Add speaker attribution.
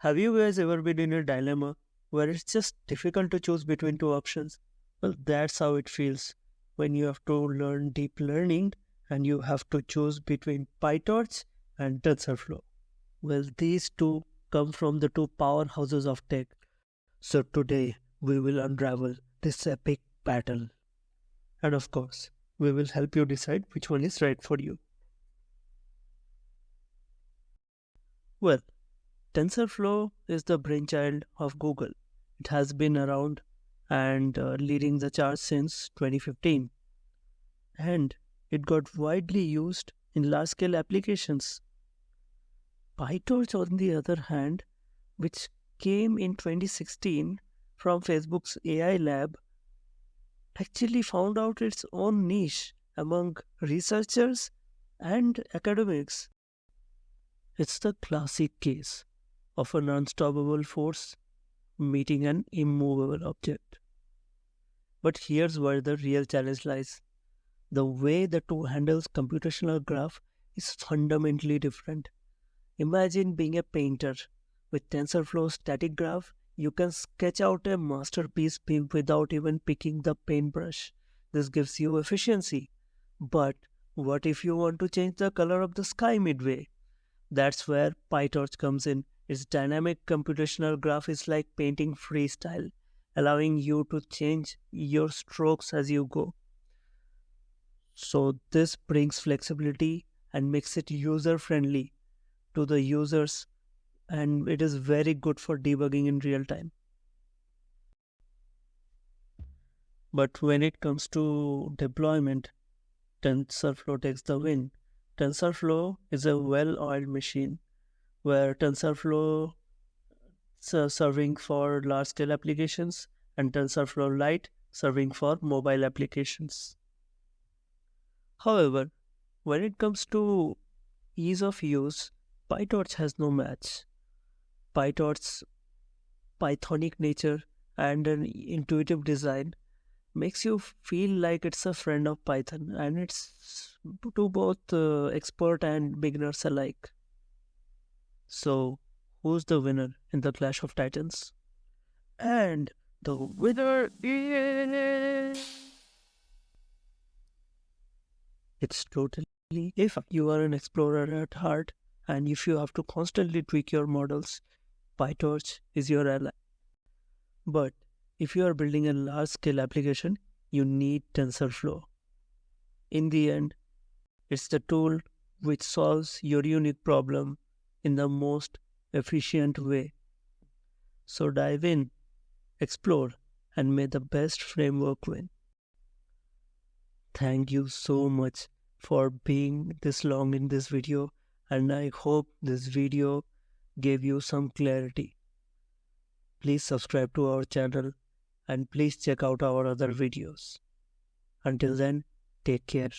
Speaker 1: Have you guys ever been in a dilemma where it's just difficult to choose between two options? Well, that's how it feels when you have to learn deep learning and you have to choose between PyTorch and TensorFlow. Well, these two come from the two powerhouses of tech. So today we will unravel this epic battle. And of course, we will help you decide which one is right for you. Well, TensorFlow is the brainchild of Google. It has been around and leading the charge since 2015. And it got widely used in large-scale applications. PyTorch, on the other hand, which came in 2016 from Facebook's AI lab, actually found out its own niche among researchers and academics. It's the classic case of an unstoppable force meeting an immovable object. But here's where the real challenge lies. The way the two handles computational graph is fundamentally different. Imagine being a painter. With TensorFlow static graph, you can sketch out a masterpiece without even picking the paintbrush. This gives you efficiency. But what if you want to change the color of the sky midway? That's where PyTorch comes in. Its dynamic computational graph is like painting freestyle, allowing you to change your strokes as you go. So this brings flexibility and makes it user-friendly to the users, and it is very good for debugging in real time. But when it comes to deployment, TensorFlow takes the win. TensorFlow is a well-oiled machine where TensorFlow is serving for large-scale applications and TensorFlow Lite serving for mobile applications. However, when it comes to ease of use, PyTorch has no match. PyTorch's Pythonic nature and an intuitive design makes you feel like it's a friend of Python, and it's to both expert and beginners alike. So, who's the winner in the Clash of Titans? And the winner is... It's totally if you are an explorer at heart and if you have to constantly tweak your models, PyTorch is your ally. But if you are building a large-scale application, you need TensorFlow. In the end, it's the tool which solves your unique problem in the most efficient way. So dive in, explore, and may the best framework win. Thank you so much for being this long in this video, and I hope this video gave you some clarity. Please subscribe to our channel and please check out our other videos. Until then, take care.